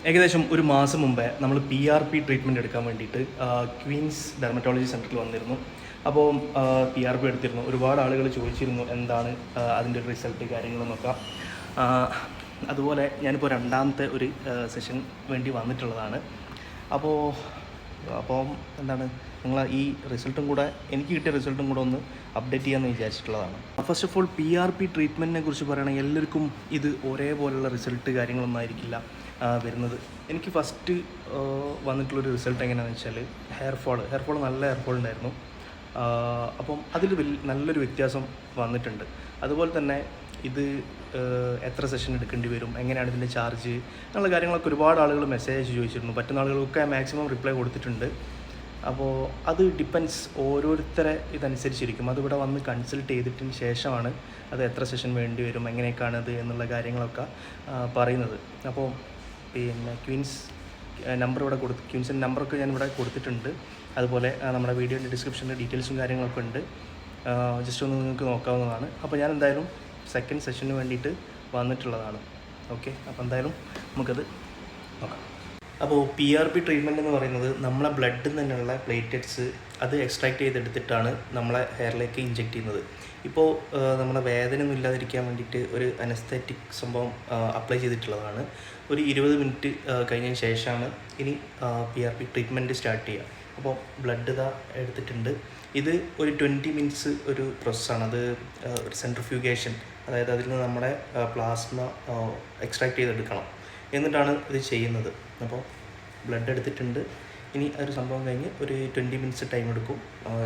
ഏകദേശം ഒരു മാസം മുമ്പേ നമ്മൾ PRP ട്രീറ്റ്മെൻറ്റ് എടുക്കാൻ വേണ്ടിയിട്ട് ക്വീൻസ് ഡെർമറ്റോളജി സെൻറ്ററിൽ വന്നിരുന്നു. അപ്പോൾ PRP എടുത്തിരുന്നു. ഒരുപാട് ആളുകൾ ചോദിച്ചിരുന്നു എന്താണ് അതിൻ്റെ റിസൾട്ട് കാര്യങ്ങളെന്നൊക്കെ. അതുപോലെ ഞാനിപ്പോൾ രണ്ടാമത്തെ ഒരു സെഷൻ വേണ്ടി വന്നിട്ടുള്ളതാണ്. അപ്പോൾ എന്താണ് നിങ്ങൾ ഈ റിസൾട്ടും കൂടെ എനിക്ക് കിട്ടിയ റിസൾട്ടും കൂടെ ഒന്ന് അപ്ഡേറ്റ് ചെയ്യാമെന്ന് വിചാരിച്ചിട്ടുള്ളതാണ്. ഫസ്റ്റ് ഓഫ് ഓൾ PRP ട്രീറ്റ്മെൻറ്റിനെ കുറിച്ച് പറയുകയാണെങ്കിൽ എല്ലാവർക്കും ഇത് ഒരേപോലെയുള്ള റിസൾട്ട് കാര്യങ്ങളൊന്നും ആയിരിക്കില്ല വരുന്നത്. എനിക്ക് ഫസ്റ്റ് വന്നിട്ടുള്ളൊരു റിസൾട്ട് എങ്ങനെയാണെന്ന് വെച്ചാൽ ഹെയർ ഫോൾ നല്ല ഹെയർ ഫോൾ ഉണ്ടായിരുന്നു. അപ്പം അതിൽ നല്ലൊരു വ്യത്യാസം വന്നിട്ടുണ്ട്. അതുപോലെ തന്നെ ഇത് എത്ര സെഷൻ എടുക്കേണ്ടി വരും, എങ്ങനെയാണ് ഇതിൻ്റെ ചാർജ് എന്നുള്ള കാര്യങ്ങളൊക്കെ ഒരുപാട് ആളുകൾ മെസ്സേജ് ചോദിച്ചിരുന്നു. പറ്റുന്ന ആളുകൾക്ക് മാക്സിമം റിപ്ലൈ കൊടുത്തിട്ടുണ്ട്. അപ്പോൾ അത് ഡിപ്പെൻസ് ഓരോരുത്തരെ ഇതനുസരിച്ചിരിക്കും. അതിവിടെ വന്ന് കൺസൾട്ട് ചെയ്തിട്ടതിന് ശേഷമാണ് അത് എത്ര സെഷൻ വേണ്ടി വരും, എങ്ങനെയൊക്കെയാണത് എന്നുള്ള കാര്യങ്ങളൊക്കെ പറയുന്നത്. അപ്പോൾ പിന്നെ ക്വീൻസ് നമ്പർ ഇവിടെ ക്വീൻസിൻ്റെ നമ്പറൊക്കെ ഞാൻ ഇവിടെ കൊടുത്തിട്ടുണ്ട്. അതുപോലെ നമ്മുടെ വീഡിയോൻ്റെ ഡിസ്ക്രിപ്ഷനിൽ ഡീറ്റെയിൽസും കാര്യങ്ങളൊക്കെ ഉണ്ട്. ജസ്റ്റ് ഒന്ന് നിങ്ങൾക്ക് നോക്കാവുന്നതാണ്. അപ്പോൾ ഞാൻ എന്തായാലും സെക്കൻഡ് സെഷന് വേണ്ടിയിട്ട് വന്നിട്ടുള്ളതാണ്. ഓക്കെ, അപ്പോൾ എന്തായാലും നമുക്കത് നോക്കാം. അപ്പോൾ PRP ട്രീറ്റ്മെൻറ്റ് എന്ന് പറയുന്നത് നമ്മളെ ബ്ലഡിൽ നിന്നുള്ള പ്ലേറ്റ്ലെറ്റ്സ് അത് എക്സ്ട്രാക്ട് ചെയ്തെടുത്തിട്ടാണ് നമ്മളെ ഹെയറിലേക്ക് ഇഞ്ചെക്റ്റ് ചെയ്യുന്നത്. ഇപ്പോൾ നമ്മളെ വേദനയൊന്നും ഇല്ലാതിരിക്കാൻ വേണ്ടിയിട്ട് ഒരു അനസ്തറ്റിക് സംഭവം അപ്ലൈ ചെയ്തിട്ടുള്ളതാണ്. ഒരു 20 മിനിറ്റ് കഴിഞ്ഞതിന് ശേഷമാണ് ഇനി PRP ട്രീറ്റ്മെൻറ്റ് സ്റ്റാർട്ട് ചെയ്യുക. അപ്പോൾ ബ്ലഡ് ഇതാ എടുത്തിട്ടുണ്ട്. ഇത് ഒരു 20 മിനിറ്റ്സ് ഒരു പ്രോസസ്സാണ്. അത് ഒരു സെൻട്രിഫ്യൂഗേഷൻ, അതായത് അതിൽ നിന്ന് നമ്മുടെ പ്ലാസ്മ എക്സ്ട്രാക്ട് ചെയ്തെടുക്കണം. എന്നിട്ടാണ് ഇത് ചെയ്യുന്നത്. അപ്പോൾ ബ്ലഡ് എടുത്തിട്ടുണ്ട്. ഇനി ഒരു സംഭവം കഴിഞ്ഞ് ഒരു 20 മിനിറ്റ്സ് ടൈം എടുക്കും.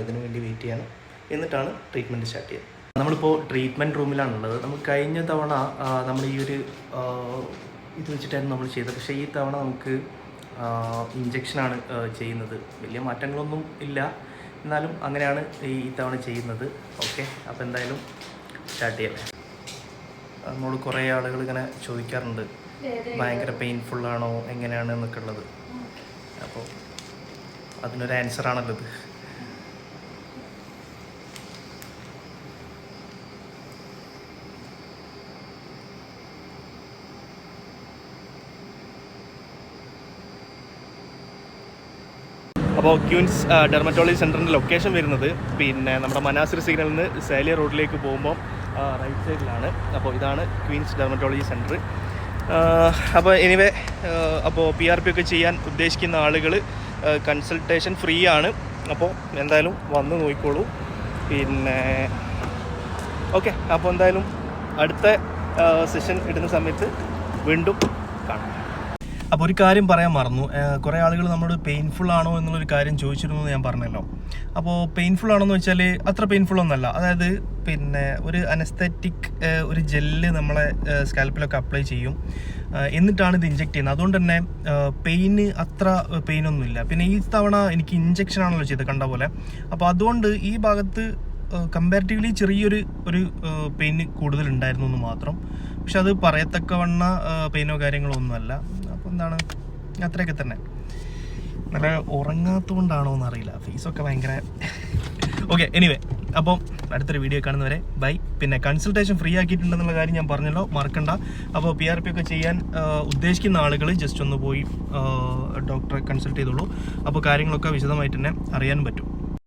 ഇതിനു വേണ്ടി വെയിറ്റ് ചെയ്യണം. എന്നിട്ടാണ് ട്രീറ്റ്മെൻറ്റ് സ്റ്റാർട്ട് ചെയ്യുക. നമ്മളിപ്പോൾ ട്രീറ്റ്മെൻറ്റ് റൂമിലാണുള്ളത്. നമുക്ക് കഴിഞ്ഞ തവണ നമ്മൾ ഈ ഒരു ഇത് വെച്ചിട്ടായിരുന്നു നമ്മൾ ചെയ്തത്. പക്ഷേ ഈ തവണ നമുക്ക് ഇഞ്ചക്ഷനാണ് ചെയ്യുന്നത്. വലിയ മാറ്റങ്ങളൊന്നും ഇല്ല, എന്നാലും അങ്ങനെയാണ് ഈ തവണ ചെയ്യുന്നത്. ഓക്കെ, അപ്പോൾ എന്തായാലും സ്റ്റാർട്ട് ചെയ്യാം. നമ്മളോട് കുറേ ആളുകൾ ഇങ്ങനെ ചോദിക്കാറുണ്ട് ഭയങ്കര പെയിൻഫുള്ളാണോ എങ്ങനെയാണ് എന്നൊക്കെ ഉള്ളത്. അപ്പോൾ അതിനൊരു ആൻസറാണല്ലോ ഇത്. അപ്പോൾ ക്വീൻസ് ഡെർമറ്റോളജി സെൻറ്ററിൻ്റെ ലൊക്കേഷൻ വരുന്നത് പിന്നെ നമ്മുടെ മനാസിർ സിഗ്നലിൽ നിന്ന് സാലിയ റോഡിലേക്ക് പോകുമ്പോൾ റൈറ്റ് സൈഡിലാണ്. അപ്പോൾ ഇതാണ് ക്വീൻസ് ഡെർമറ്റോളജി സെൻറ്റർ. അപ്പോൾ എനിവേ അപ്പോൾ PRP ഒക്കെ ചെയ്യാൻ ഉദ്ദേശിക്കുന്ന ആളുകൾ കൺസൾട്ടേഷൻ ഫ്രീ ആണ്. അപ്പോൾ എന്തായാലും വന്ന് നോക്കിക്കോളൂ. പിന്നെ ഓക്കെ, അപ്പോൾ എന്തായാലും അടുത്ത സെഷൻ ഇടുന്ന സമയത്ത് വീണ്ടും കാണാം. അപ്പോൾ ഒരു കാര്യം പറയാൻ മറന്നു. കുറേ ആളുകൾ നമ്മളോട് പെയിൻഫുൾ ആണോ എന്നുള്ളൊരു കാര്യം ചോദിച്ചിരുന്നു എന്ന് ഞാൻ പറഞ്ഞല്ലോ. അപ്പോൾ പെയിൻഫുൾ ആണോ എന്ന് വെച്ചാൽ അത്ര പെയിൻഫുൾ ഒന്നല്ല. അതായത് പിന്നെ ഒരു അനസ്തറ്റിക് ഒരു ജെല്ല് നമ്മളെ സ്കാൽപ്പിലൊക്കെ അപ്ലൈ ചെയ്യും. എന്നിട്ടാണ് ഇത് ഇഞ്ചെക്ട് ചെയ്യുന്നത്. അതുകൊണ്ട് തന്നെ പെയിന് അത്ര പെയിനൊന്നുമില്ല. പിന്നെ ഈ തവണ എനിക്ക് ഇഞ്ചെക്ഷൻ ആണല്ലോ ചെയ്തത് കണ്ട പോലെ. അപ്പോൾ അതുകൊണ്ട് ഈ ഭാഗത്ത് കമ്പാരിറ്റീവ്ലി ചെറിയൊരു പെയിന് കൂടുതലുണ്ടായിരുന്നു എന്ന് മാത്രം. പക്ഷെ അത് പറയത്തക്കവണ്ണ പെയിനോ കാര്യങ്ങളോ ഒന്നുമല്ല. അപ്പോൾ എന്താണ് അത്രയൊക്കെ തന്നെ. നല്ല ഉറങ്ങാത്തതുകൊണ്ടാണോ എന്നറിയില്ല, ഫേസൊക്കെ ഭയങ്കര ഓക്കെ. എനിവേ, അപ്പം അടുത്തൊരു വീഡിയോ കാണുന്നവരെ ബൈ. പിന്നെ കൺസൾട്ടേഷൻ ഫ്രീ ആക്കിയിട്ടുണ്ടെന്നുള്ള കാര്യം ഞാൻ പറഞ്ഞല്ലോ, മറക്കണ്ട. അപ്പോൾ PRP ഒക്കെ ചെയ്യാൻ ഉദ്ദേശിക്കുന്ന ആളുകൾ ജസ്റ്റ് ഒന്ന് പോയി ഡോക്ടറെ കൺസൾട്ട് ചെയ്തോളൂ. അപ്പോൾ കാര്യങ്ങളൊക്കെ വിശദമായിട്ട് തന്നെ അറിയാൻ പറ്റും.